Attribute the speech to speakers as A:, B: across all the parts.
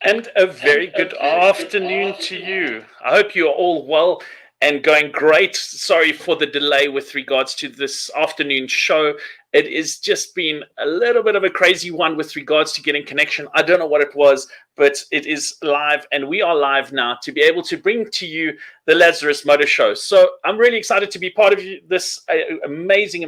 A: And a very good afternoon to you. I hope you're all well and going great. Sorry for the delay with regards to this afternoon show. It has just been a little bit of a crazy one with regards to getting connection. I don't know what it was, but it is live and we are live now to be able to bring to you the Lazarus Motor Show. So I'm really excited to be part of this amazing,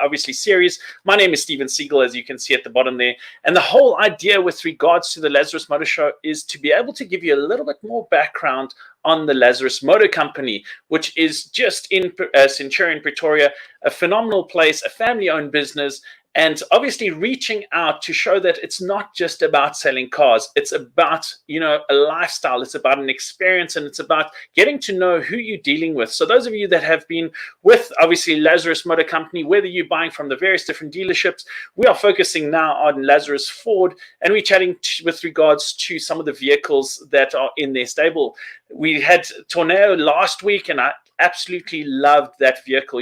A: obviously, series. My name is Steven Siegel, as you can see at the bottom there. And the whole idea with regards to the Lazarus Motor Show is to be able to give you a little bit more background on the Lazarus Motor Company, which is just in Centurion, Pretoria, a phenomenal place, a family-owned business, and obviously reaching out to show that it's not just about selling cars. It's about, a lifestyle. It's about an experience, and it's about getting to know who you're dealing with. So those of you that have been with, obviously, Lazarus Motor Company, whether you're buying from the various different dealerships, we are focusing now on Lazarus Ford, and we're chatting with regards to some of the vehicles that are in their stable. We had Tornado last week, and I absolutely loved that vehicle.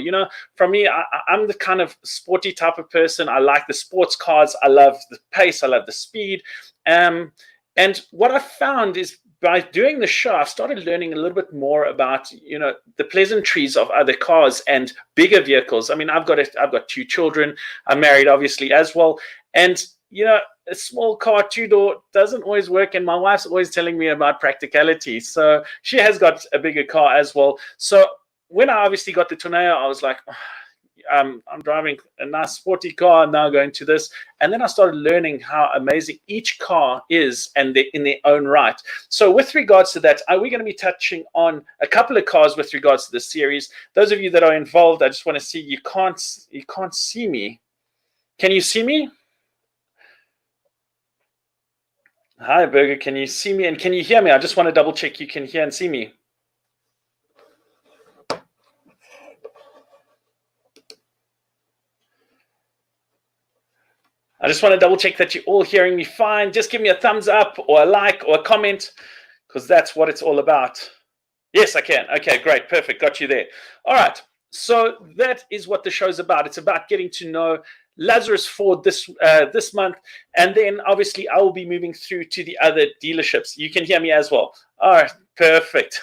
A: For me, I'm the kind of sporty type of person. I like the sports cars. I love the pace. I love the speed. And what I found is by doing the show, I've started learning a little bit more about, the pleasantries of other cars and bigger vehicles. I mean, I've got two children. I'm married, obviously, as well. And a small car, two-door, doesn't always work. And my wife's always telling me about practicality. So she has got a bigger car as well. So when I obviously got the Tornado, I was like, I'm driving a nice sporty car, now going to this. And then I started learning how amazing each car is and in their own right. So with regards to that, we're going to be touching on a couple of cars with regards to the series. Those of you that are involved, I just want to see, you can't see me. Can you see me? Hi, Berger. Can you see me and can you hear me? I just want to double check you can hear and see me. I just want to double check that you're all hearing me fine. Just give me a thumbs up or a like or a comment, because that's what it's all about. Yes, I can. Okay, great. Perfect. Got you there. All right. So that is what the show's about. It's about getting to know Lazarus Ford this month, and then obviously I will be moving through to the other dealerships. You can hear me as well. All right, perfect.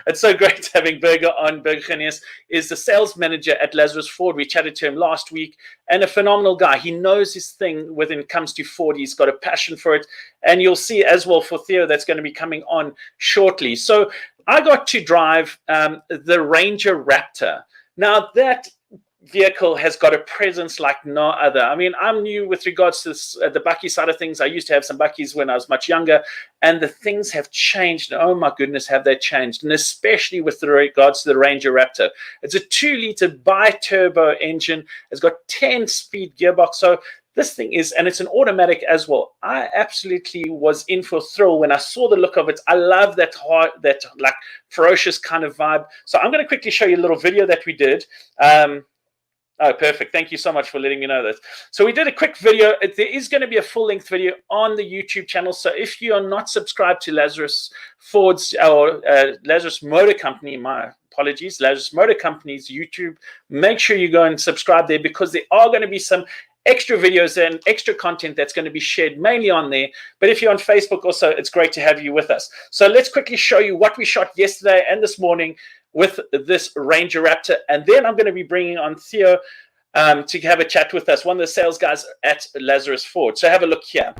A: It's so great having Berger on. Berger is the sales manager at Lazarus Ford. We chatted to him last week, and a phenomenal guy. He knows his thing when it comes to Ford. He's got a passion for it, and you'll see as well for Theo that's going to be coming on shortly. So I got to drive the Ranger Raptor. Now that vehicle has got a presence like no other. I mean, I'm new with regards to this, the bakkie side of things. I used to have some bakkies when I was much younger, and the things have changed. Oh my goodness, have they changed? And especially with regards to the Ranger Raptor. It's a 2-liter bi-turbo engine. It's got 10-speed gearbox. So this thing is, and it's an automatic as well. I absolutely was in for a thrill when I saw the look of it. I love that like ferocious kind of vibe. So I'm going to quickly show you a little video that we did. Oh, perfect. Thank you so much for letting me know that. So we did a quick video. There is going to be a full-length video on the YouTube channel. So if you are not subscribed to Lazarus Ford's or Lazarus Motor Company, my apologies, Lazarus Motor Company's YouTube, make sure you go and subscribe there, because there are going to be some extra videos and extra content that's going to be shared mainly on there. But if you're on Facebook also, it's great to have you with us. So let's quickly show you what we shot yesterday and this morning with this Ranger Raptor. And then I'm going to be bringing on Theo to have a chat with us, one of the sales guys at Lazarus Ford. So have a look here.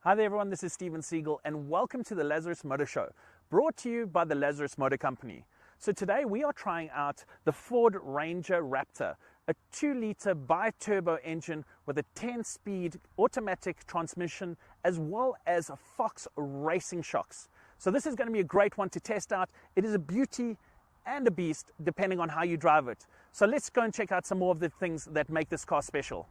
B: Hi there everyone, this is Steven Siegel and welcome to the Lazarus Motor Show, brought to you by the Lazarus Motor Company. So today we are trying out the Ford Ranger Raptor, a 2-liter bi-turbo engine with a 10-speed automatic transmission as well as Fox racing shocks. So this is going to be a great one to test out. It is a beauty and a beast depending on how you drive it. So let's go and check out some more of the things that make this car special.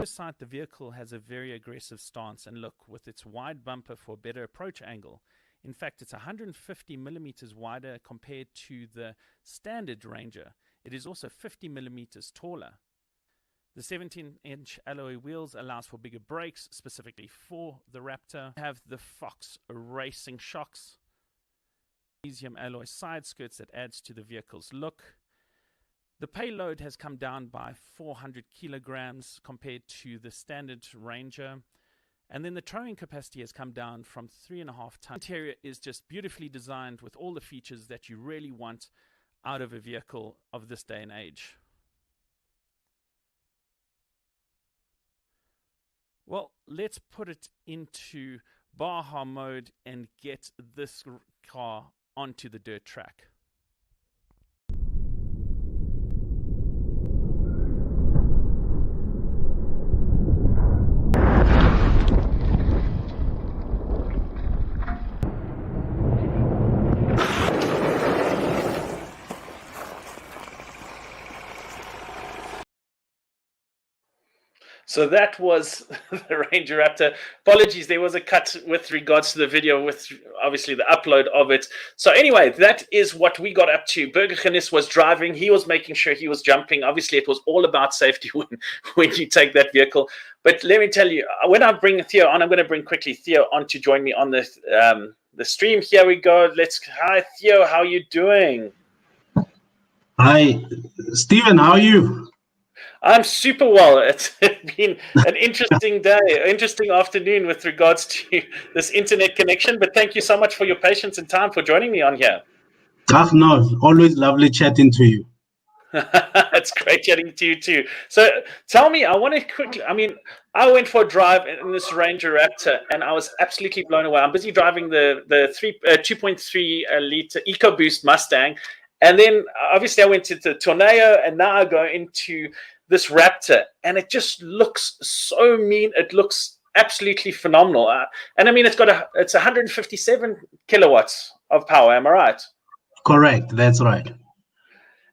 B: Side, the vehicle has a very aggressive stance, and look, with its wide bumper for better approach angle. In fact, it's 150 millimeters wider compared to the standard Ranger. It is also 50 millimeters taller. The 17-inch alloy wheels allows for bigger brakes, specifically for the Raptor. We have the Fox racing shocks, magnesium alloy side skirts that adds to the vehicle's look. The payload has come down by 400 kilograms compared to the standard Ranger. And then the towing capacity has come down from 3.5 tons. The interior is just beautifully designed with all the features that you really want out of a vehicle of this day and age. Well, let's put it into Baja mode and get this car onto the dirt track.
A: So that was the Ranger Raptor. Apologies, there was a cut with regards to the video, with obviously the upload of it. So anyway, that is what we got up to. Burgergenis was driving. He was making sure he was jumping. Obviously, it was all about safety when you take that vehicle. But let me tell you, when I bring Theo on, I'm going to bring quickly Theo on to join me on the stream. Here we go. Hi, Theo. How are you doing?
C: Hi, Stephen. How are you?
A: I'm super well. It's been an interesting day, interesting afternoon with regards to this internet connection. But thank you so much for your patience and time for joining me on here.
C: No, always lovely chatting to you.
A: It's great chatting to you too. So tell me, I want to quickly, I went for a drive in this Ranger Raptor and I was absolutely blown away. I'm busy driving the 2.3 liter EcoBoost Mustang. And then obviously I went to the Tornado and now I go into this Raptor and it just looks so mean. It looks absolutely phenomenal. And I mean, it's 157 kilowatts of power. Am I right?
C: Correct. That's right.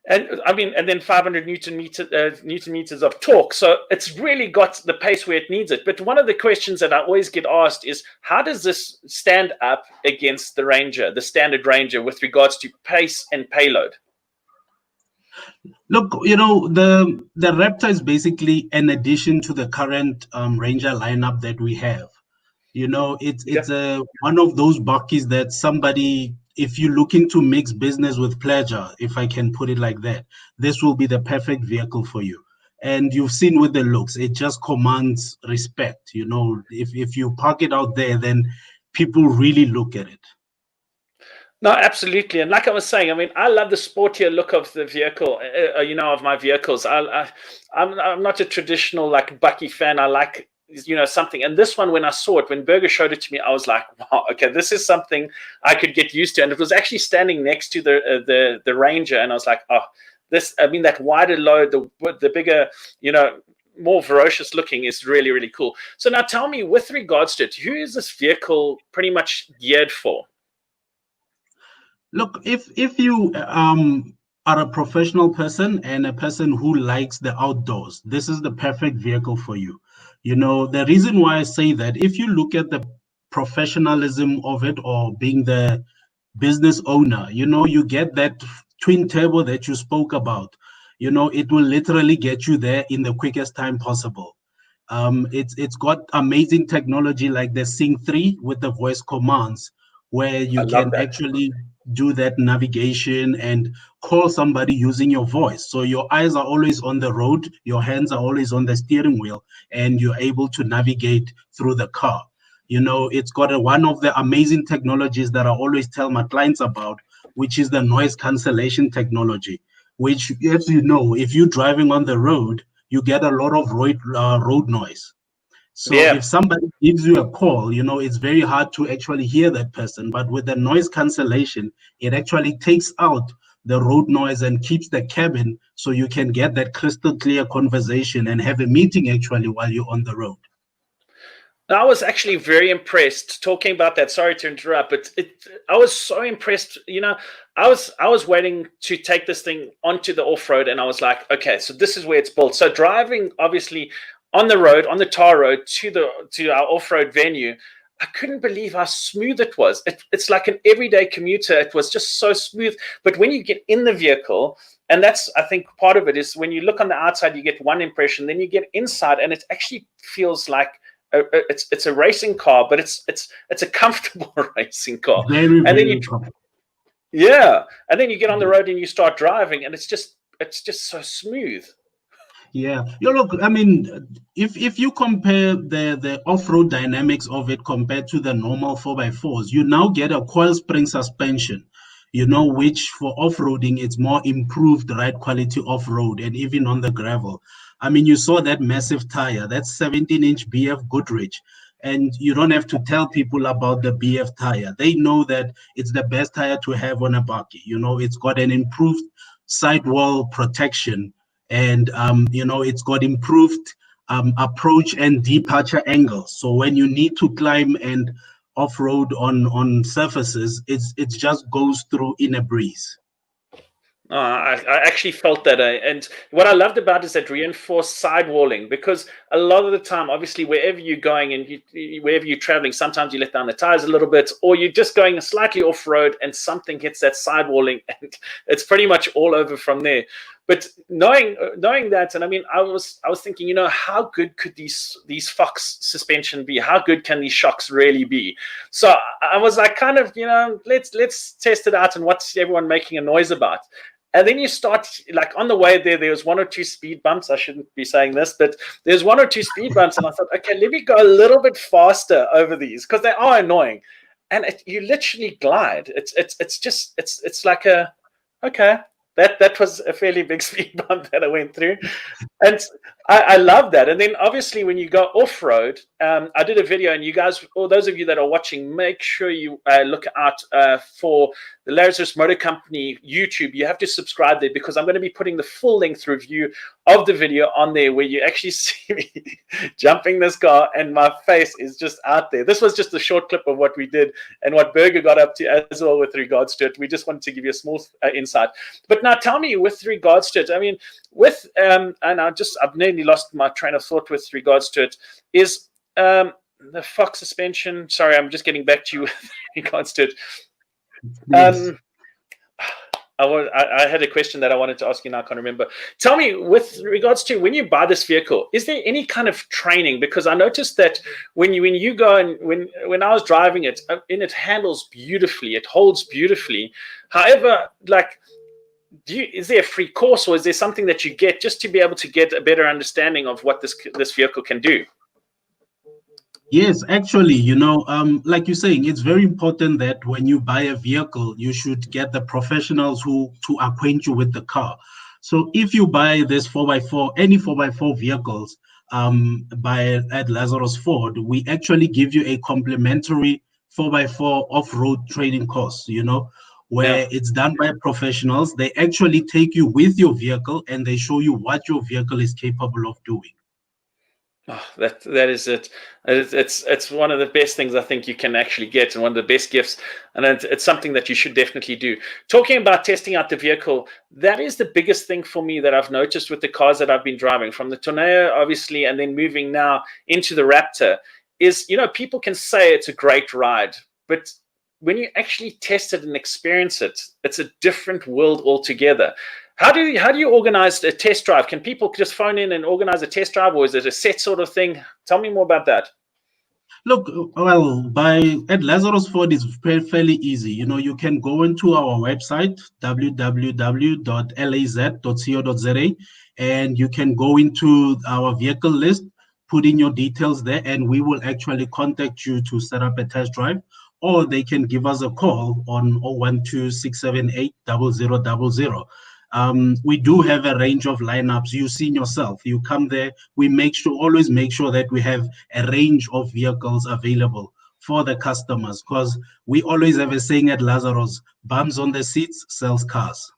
A: And I mean, and then 500 newton meters of torque. So it's really got the pace where it needs it. But one of the questions that I always get asked is, how does this stand up against the Ranger, the standard Ranger, with regards to pace and payload?
C: Look, you know, the Raptor is basically an addition to the current Ranger lineup that we have. You know, it's one of those bakkies that somebody, if you're looking to mix business with pleasure, if I can put it like that, this will be the perfect vehicle for you. And you've seen with the looks, it just commands respect. You know, if you park it out there, then people really look at it.
A: No, absolutely. And like I was saying, I mean, I love the sportier look of the vehicle, of my vehicles. I'm not a traditional like bakkie fan. I like, something. And this one, when I saw it, when Berger showed it to me, I was like, wow, okay, this is something I could get used to. And it was actually standing next to the Ranger. And I was like, oh, that wider load, the bigger, more ferocious looking is really, really cool. So now tell me, with regards to it, who is this vehicle pretty much geared for?
C: Look, if you are a professional person and a person who likes the outdoors, this is the perfect vehicle for you. You know, the reason why I say that, if you look at the professionalism of it or being the business owner, you get that twin turbo that you spoke about. It will literally get you there in the quickest time possible. It's got amazing technology like the Sync 3 with the voice commands, where you can actually do that navigation and call somebody using your voice. So your eyes are always on the road, your hands are always on the steering wheel, and you're able to navigate through the car. It's got one of the amazing technologies that I always tell my clients about, which is the noise cancellation technology, which, as you know, if you're driving on the road, you get a lot of road noise. So if somebody gives you a call, it's very hard to actually hear that person. But with the noise cancellation, it actually takes out the road noise and keeps the cabin so you can get that crystal clear conversation and have a meeting actually while you're on the road.
A: I was actually very impressed talking about that. Sorry to interrupt, but I was so impressed. I was waiting to take this thing onto the off-road and I was like, okay, so this is where it's built. So driving obviously on the road, on the tar road to our off-road venue, I couldn't believe how smooth it was. It's like an everyday commuter. It was just so smooth. But when you get in the vehicle And that's, I think, part of it is when you look on the outside, you get one impression, then you get inside, and it actually feels like it's a racing car, but it's a comfortable racing car.
C: Very,
A: And then
C: very comfortable.
A: yeah, and then you get on the road and you start driving, and it's just so smooth.
C: Yeah, look, I mean, if you compare the off-road dynamics of it compared to the normal 4x4s, you now get a coil spring suspension, which for off-roading, it's more improved ride quality off-road and even on the gravel. I mean, you saw that massive tire, that's 17-inch BF Goodrich, and you don't have to tell people about the BF tire. They know that it's the best tire to have on a bakkie. It's got an improved sidewall protection, and it's got improved approach and departure angles. So when you need to climb and off-road on surfaces, it just goes through in a breeze.
A: I actually felt that. And what I loved about it is that reinforced sidewalling, because a lot of the time, obviously, wherever you're going and wherever you're traveling, sometimes you let down the tires a little bit, or you're just going slightly off-road and something hits that sidewalling, and it's pretty much all over from there. But knowing that, and I mean, I was thinking, how good could these Fox suspension be? How good can these shocks really be? So I was like, kind of, let's test it out and what's everyone making a noise about. And then you start, like, on the way there was one or two speed bumps. I shouldn't be saying this, but there's one or two speed bumps, and I thought, okay, let me go a little bit faster over these because they are annoying, and you literally glide. It's like okay. That was a fairly big speed bump that I went through. And I love that. And then obviously when you go off-road, I did a video, and you guys, or those of you that are watching, make sure you look out for the Lazarus Motor Company YouTube. You have to subscribe there, because I'm going to be putting the full-length review of the video on there, where you actually see me jumping this car, and my face is just out there. This was just a short clip of what we did and what Berger got up to as well with regards to it. We just wanted to give you a small insight. But now tell me, with regards to it, I mean, and I've nearly lost my train of thought with regards to it, is the Fox suspension. Sorry, I'm just getting back to you with regards to it.
C: Yes.
A: I had a question that I wanted to ask you, now I can't remember. Tell me, with regards to when you buy this vehicle, is there any kind of training? Because I noticed that when you go, and when I was driving it, and it handles beautifully, it holds beautifully. However, like, is there a free course, or is there something that you get just to be able to get a better understanding of what this vehicle can do?
C: Yes, actually, like you're saying, it's very important that when you buy a vehicle, you should get the professionals to acquaint you with the car. So if you buy this 4x4, any 4x4 vehicles at Lazarus Ford, we actually give you a complimentary 4x4 off-road training course, where it's done by professionals. They actually take you with your vehicle, and they show you what your vehicle is capable of doing.
A: Oh, that is it. It's one of the best things I think you can actually get, and one of the best gifts. And it's something that you should definitely do. Talking about testing out the vehicle, that is the biggest thing for me that I've noticed with the cars that I've been driving, from the Tornado, obviously, and then moving now into the Raptor, is, people can say it's a great ride, but when you actually test it and experience it, it's a different world altogether. How do you organize a test drive? Can people just phone in and organize a test drive, or is it a set sort of thing? Tell me more about that.
C: Look, well, at Lazarus Ford is fairly easy. You can go into our website, www.laz.co.za, and you can go into our vehicle list, put in your details there, and we will actually contact you to set up a test drive. Or they can give us a call on 012-678-0000. We do have a range of lineups. You've seen yourself. You come there, we always make sure that we have a range of vehicles available for the customers, because we always have a saying at Lazarus: bums on the seats sells cars.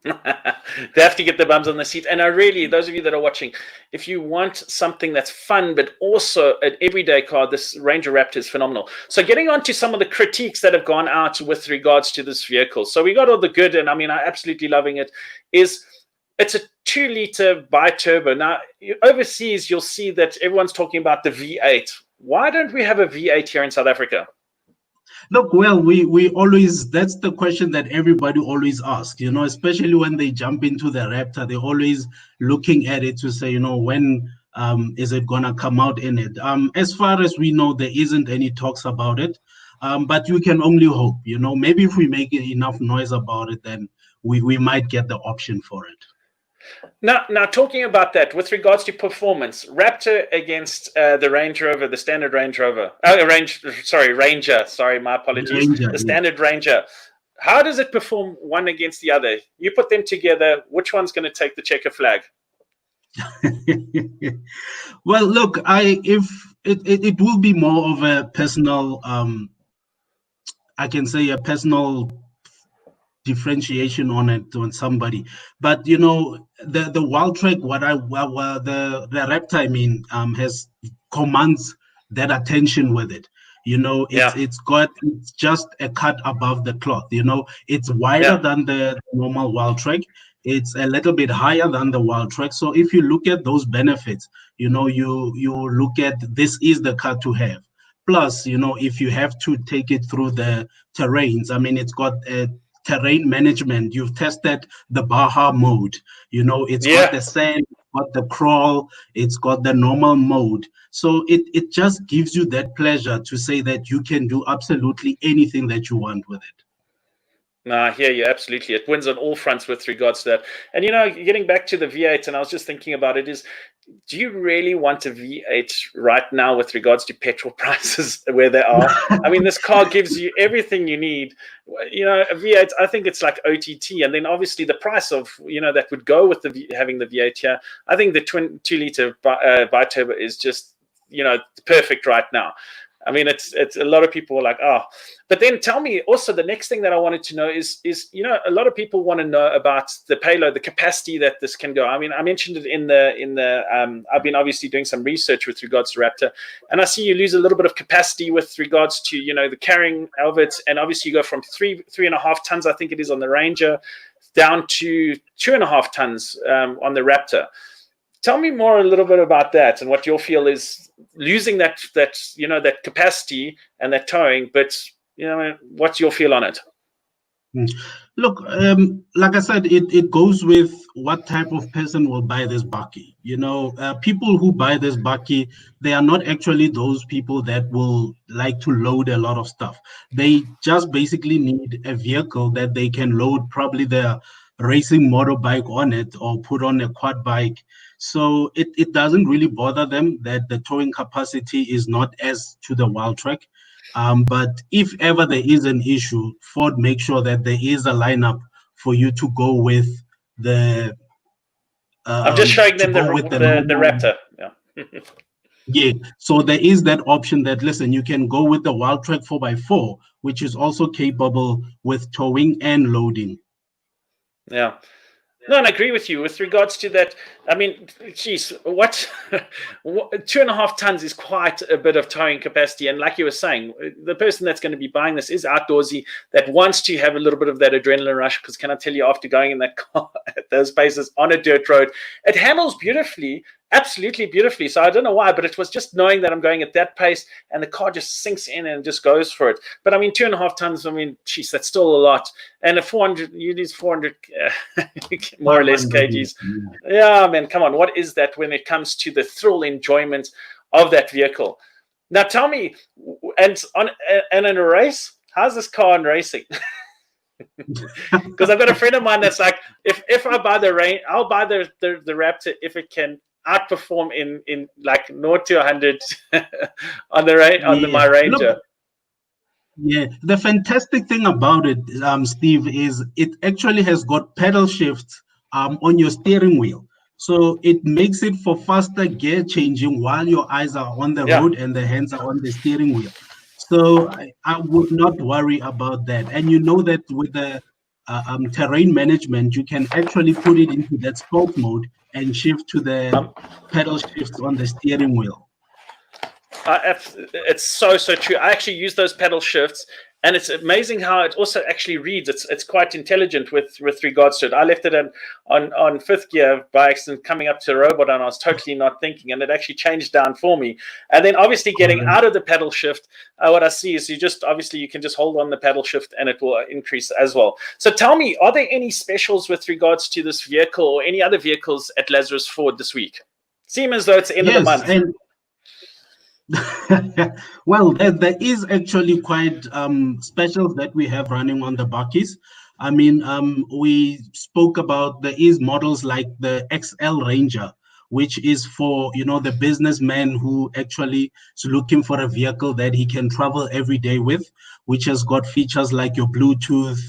A: They have to get the bums on the seat. And I really, those of you that are watching, if you want something that's fun but also an everyday car, this Ranger Raptor is phenomenal. So getting on to some of the critiques that have gone out with regards to this vehicle. So we got all the good, and I mean, I'm absolutely loving it. It's a 2-liter bi-turbo. Now, overseas, you'll see that everyone's talking about the V8. Why don't we have a V8 here in South Africa?
C: Look, well, we always, that's the question that everybody always asks, especially when they jump into the Raptor, they're always looking at it to say, when is it gonna come out in it? As far as we know, there isn't any talks about it. But you can only hope, maybe if we make enough noise about it, then we might get the option for it.
A: Now, talking about that, with regards to performance, Raptor against the Range Rover, the standard Range Rover, Ranger. Sorry, my apologies.
C: Ranger,
A: The standard Ranger. How does it perform one against the other? You put them together. Which one's going to take the checker flag?
C: Well, look, if it will be more of a personal, I can say a personal differentiation on somebody, but the wild track, the Raptor, I mean, has commands that attention with it. It's just a cut above the cloth. It's wider than the normal wild track. It's a little bit higher than the wild track. So if you look at those benefits, you look at, this is the car to have. Plus, if you have to take it through the terrains, I mean, it's got a terrain management. You've tested the Baja mode. It's got the sand, it's got the crawl, it's got the normal mode. So it just gives you that pleasure to say that you can do absolutely anything that you want with it.
A: No, I hear you, absolutely. It wins on all fronts with regards to that. And, getting back to the V8, and I was just thinking about it, is, do you really want a V8 right now with regards to petrol prices where they are? I mean, this car gives you everything you need. A V8, I think it's like OTT. And then obviously the price of, that would go with having the V8 here. I think the 2-liter bi-turbo is just, perfect right now. I mean, it's a lot of people are like, oh, but then tell me also, the next thing that I wanted to know is a lot of people want to know about the payload, the capacity that this can go. I mean, I mentioned it in the I've been obviously doing some research with regards to Raptor, and I see you lose a little bit of capacity with regards to the carrying of it, and obviously you go from 3.5 tons, I think it is, on the Ranger, down to 2.5 tons on the Raptor. Tell me more a little bit about that and what your feel is, losing that capacity and that towing, but what's your feel on it?
C: Look, like I said, it goes with what type of person will buy this bakkie. People who buy this bakkie, they are not actually those people that will like to load a lot of stuff. They just basically need a vehicle that they can load probably their racing motorbike on it, or put on a quad bike. So it doesn't really bother them that the towing capacity is not as to the wild track. But if ever there is an issue, Ford make sure that there is a lineup for you to go with the.
A: I'm just showing them the Raptor. Yeah.
C: Yeah, so there is that option that, listen, you can go with the wild track 4x4, which is also capable with towing and loading.
A: Yeah. No, and I agree with you with regards to that. I mean, geez, what 2.5 tons is quite a bit of towing capacity. And like you were saying, the person that's going to be buying this is outdoorsy, that wants to have a little bit of that adrenaline rush. Because can I tell you, after going in that car at those paces on a dirt road, it handles beautifully. Absolutely beautifully. So I don't know why, but it was just knowing that I'm going at that pace and the car just sinks in and just goes for it. But I mean, 2.5 tons, I mean, geez, that's still a lot. And a 400, you need 400 more or less kgs. Yeah, man, come on. What is that when it comes to the thrill enjoyment of that vehicle? Now tell me, and in a race, how's this car in racing? Because I've got a friend of mine that's like, if I buy the Rain, I'll buy the Raptor if it can outperform in like 0 to 100 on my Ranger.
C: Look, yeah, the fantastic thing about it, Steve, is it actually has got pedal shifts on your steering wheel, so it makes it for faster gear changing while your eyes are on the road and the hands are on the steering wheel. So I would not worry about that. And that with the terrain management, you can actually put it into that sport mode and shift to the pedal shifts on the steering wheel.
A: It's so true. I actually use those pedal shifts, And it's amazing how it also actually reads. It's quite intelligent with regards to it. I left it on fifth gear by accident, coming up to a robot, and I was totally not thinking, and it actually changed down for me. And then obviously getting out of the pedal shift, what I see is you can just hold on the pedal shift and it will increase as well. So tell me, are there any specials with regards to this vehicle or any other vehicles at Lazarus Ford this week? Seem as though it's the end of the month.
C: Well, there is actually quite specials that we have running on the bakkies. I mean, we spoke about there is models like the XL Ranger, which is for, you know, the businessman who actually is looking for a vehicle that he can travel every day with, which has got features like your Bluetooth,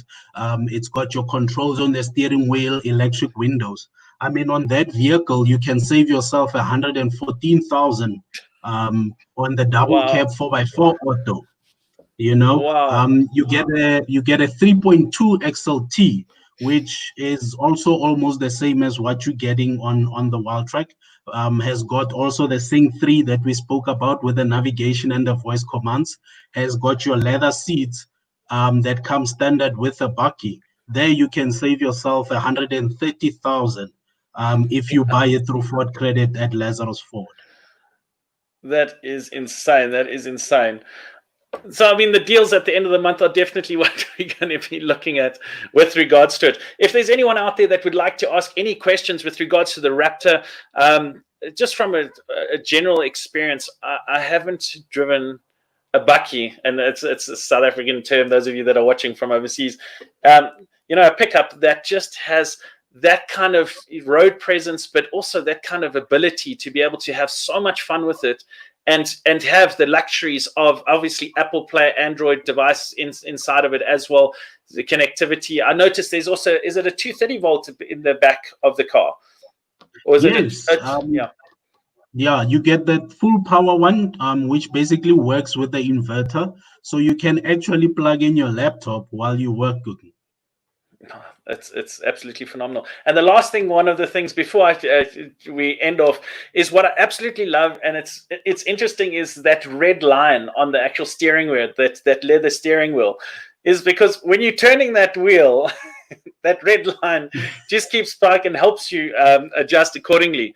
C: it's got your controls on the steering wheel, electric windows. I mean, on that vehicle, you can save yourself 114,000 on the double cab 4x4 auto. You know, you get a 3.2 XLT, which is also almost the same as what you're getting on the Wildtrak. Has got also the S1E3 that we spoke about with the navigation and the voice commands. Has got your leather seats that come standard with a bakkie. There you can save yourself 130,000 if you buy it through Ford Credit at Lazarus Ford.
A: That is insane. That is insane. So, I mean, the deals at the end of the month are definitely what we're going to be looking at with regards to it. If there's anyone out there that would like to ask any questions with regards to the Raptor, just from a general experience, I haven't driven a bakkie, and it's a South African term, those of you that are watching from overseas. You know, a pickup that just has that kind of road presence, but also that kind of ability to be able to have so much fun with it and have the luxuries of obviously Apple Play, Android device inside of it as well, the connectivity. I noticed there's also, is it a 230 volt in the back of the car? Or is
C: yes. Yeah, you get that full power one, which basically works with the inverter. So you can actually plug in your laptop while you work cooking.
A: It's absolutely phenomenal. And the last thing, one of the things before we end off, is what I absolutely love, and it's interesting, is that red line on the actual steering wheel, that leather steering wheel, is because when you're turning that wheel, that red line just keeps spark and helps you adjust accordingly.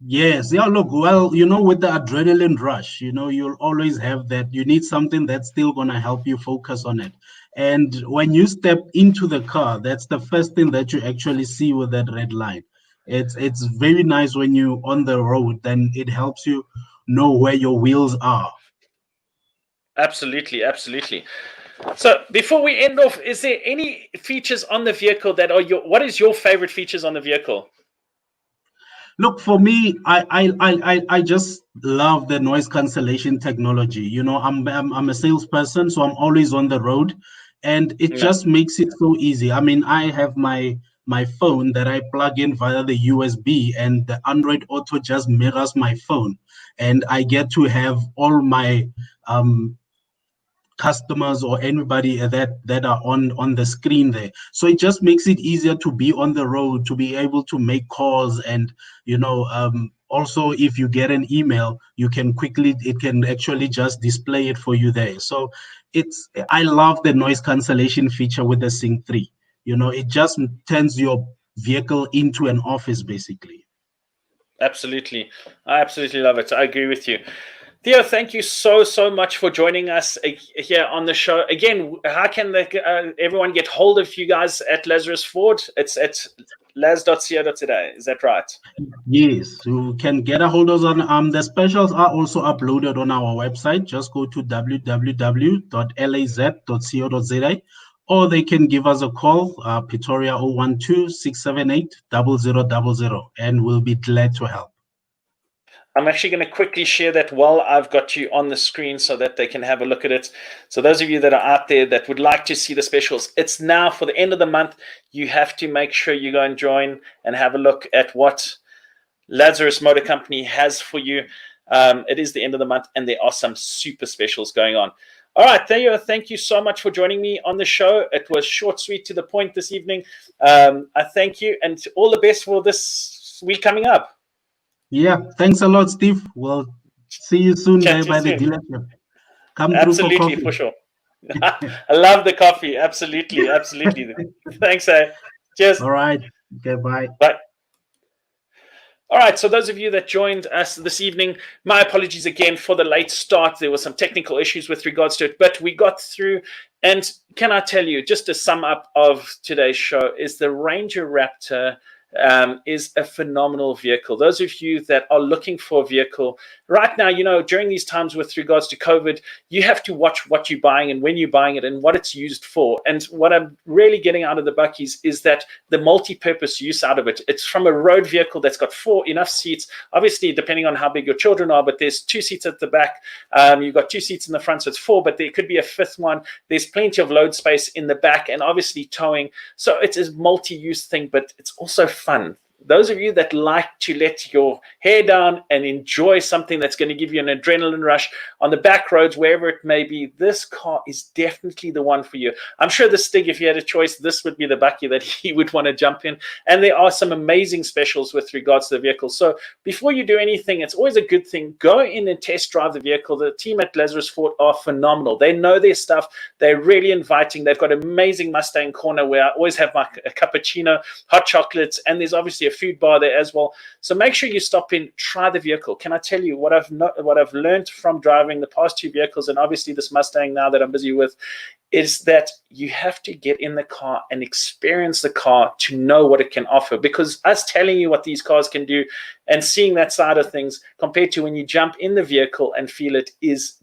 C: Yes, yeah, look, well, you know, with the adrenaline rush, you know, you'll always have that. You need something that's still going to help you focus on it. And when you step into the car, that's the first thing that you actually see with that red line. It's very nice when you're on the road, then it helps you know where your wheels are.
A: Absolutely, absolutely. So before we end off, is there any features on the vehicle that are what is your favorite features on the vehicle?
C: Look, for me, I just love the noise cancellation technology. You know, I'm a salesperson, so I'm always on the road, and it just makes it so easy. I mean, I have my phone that I plug in via the USB, and the Android Auto just mirrors my phone, and I get to have all my customers or anybody that are on the screen there. So it just makes it easier to be on the road, to be able to make calls, and you know, also if you get an email, it can actually just display it for you there. So I love the noise cancellation feature with the S1E3. You know, it just turns your vehicle into an office basically.
A: Absolutely. I absolutely love it. I agree with you. Theo, thank you so much for joining us here on the show. Again, how can everyone get hold of you guys at Lazarus Ford? It's at laz.co.za. Is that right?
C: Yes, you can get a hold of us on the specials are also uploaded on our website. Just go to www.laz.co.za, or they can give us a call, Pretoria 012-678-0000, and we'll be glad to help.
A: I'm actually going to quickly share that while I've got you on the screen so that they can have a look at it. So those of you that are out there that would like to see the specials, it's now for the end of the month. You have to make sure you go and join and have a look at what Lazarus Motor Company has for you. It is the end of the month, and there are some super specials going on. All right, Theo, thank you so much for joining me on the show. It was short, sweet, to the point this evening. I thank you, and all the best for this week coming up.
C: Yeah, thanks a lot, Steve. We'll see you soon there by the dealership. Come through for
A: Absolutely,
C: coffee.
A: for sure. I love the coffee. Absolutely, absolutely. Thanks, cheers.
C: All right. Okay, bye.
A: Bye. All right, so those of you that joined us this evening, my apologies again for the late start. There were some technical issues with regards to it, but we got through. And can I tell you, just to sum up of today's show, is the Ranger Raptor is a phenomenal vehicle. Those of you that are looking for a vehicle right now, during these times with regards to COVID, you have to watch what you're buying and when you're buying it and what it's used for. And what I'm really getting out of the bakkies is that the multi-purpose use out of it. It's from a road vehicle that's got enough seats, obviously depending on how big your children are, but there's 2 seats at the back. You've got 2 seats in the front, so it's 4, but there could be a 5th one. There's plenty of load space in the back and obviously towing. So it's a multi-use thing, but it's also fun. Those of you that like to let your hair down and enjoy something that's going to give you an adrenaline rush on the back roads, wherever it may be, this car is definitely the one for you. I'm sure the Stig, if he had a choice, this would be the bakkie that he would want to jump in. And there are some amazing specials with regards to the vehicle. So before you do anything, it's always a good thing. Go in and test drive the vehicle. The team at Lazarus Ford are phenomenal. They know their stuff. They're really inviting. They've got an amazing Mustang corner where I always have a cappuccino, hot chocolates, and there's obviously a food bar there as well. So make sure you stop in, try the vehicle. Can I tell you what I've learned from driving the past 2 vehicles, and obviously this Mustang now that I'm busy with, is that you have to get in the car and experience the car to know what it can offer. Because us telling you what these cars can do and seeing that side of things compared to when you jump in the vehicle and feel it is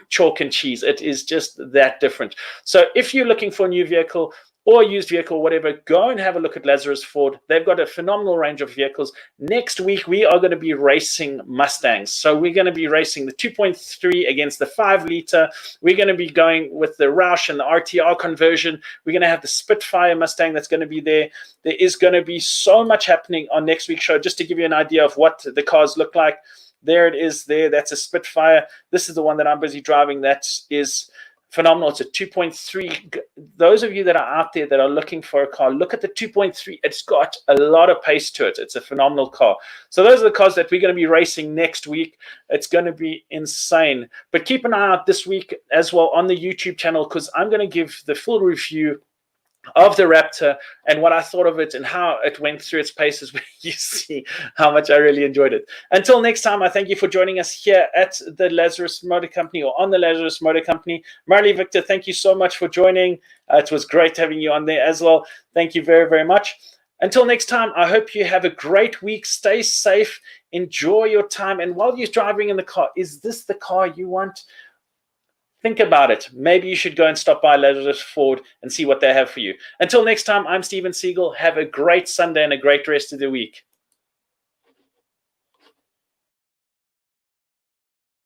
A: chalk and cheese. It is just that different. So if you're looking for a new vehicle or a used vehicle, whatever, go and have a look at Lazarus Ford. They've got a phenomenal range of vehicles. Next week, we are going to be racing Mustangs. So we're going to be racing the 2.3 against the 5-liter. We're going to be going with the Roush and the RTR conversion. We're going to have the Spitfire Mustang that's going to be there. There is going to be so much happening on next week's show, just to give you an idea of what the cars look like. There it is there. That's a Spitfire. This is the one that I'm busy driving. That is phenomenal. It's a 2.3. Those of you that are out there that are looking for a car, look at the 2.3. It's got a lot of pace to it. It's a phenomenal car. So those are the cars that we're going to be racing next week. It's going to be insane. But keep an eye out this week as well on the YouTube channel, because I'm going to give the full review of the Raptor and what I thought of it and how it went through its paces, where you see how much I really enjoyed it. Until next time, I thank you for joining us here at the Lazarus Motor Company, or on the Lazarus Motor Company. Marley, Victor, thank you so much for joining. It was great having you on there as well. Thank you very, very much. Until next time, I hope you have a great week. Stay safe. Enjoy your time. And while you're driving in the car, is this the car you want? Think about it. Maybe you should go and stop by Lazarus Ford and see what they have for you. Until next time, I'm Steven Siegel. Have a great Sunday and a great rest of the week.